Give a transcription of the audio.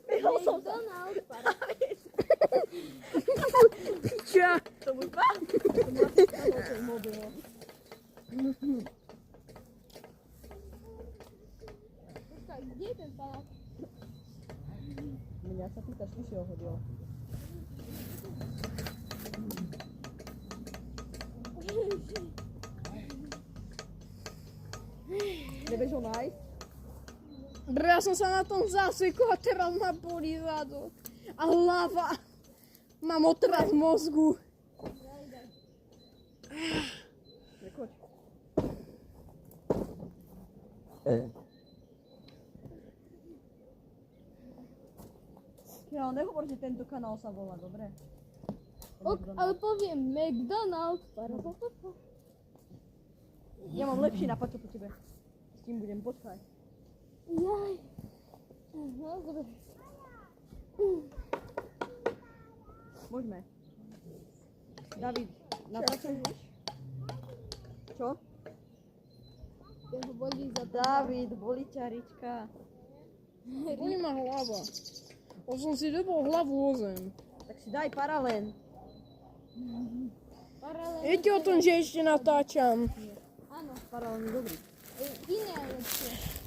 Vyhol som sa. McDonald's, para. Piča. To môj pán. To má ten mobil. Počkaj, kde je ten pán? Mňa sa pýtaš, ty si ho hodil. Nebeš ho nájsť? Bro, ja som sa na tom zasekol a teraz ma bolí zadok. A hlava. Mám otraz mozgu. Nekoď. Ja, nehovor, že tento kanál sa volá, dobre? Ale poviem McDonald's, para. Ja mám lepší nápad, čo po tebe. S tým budem, počkaj. Jaj. No, dobre. Môžeme. David, natáčaš? Čo? Jeho bolí za to. David, boli ťa Rička. Bolí ma hlava. Už som si dobol hlavu o zem. Tak si daj paralén. Paralelne. Viete o tom, že ešte natáčam. Áno, Paralén je dobrý. iné je lepšie.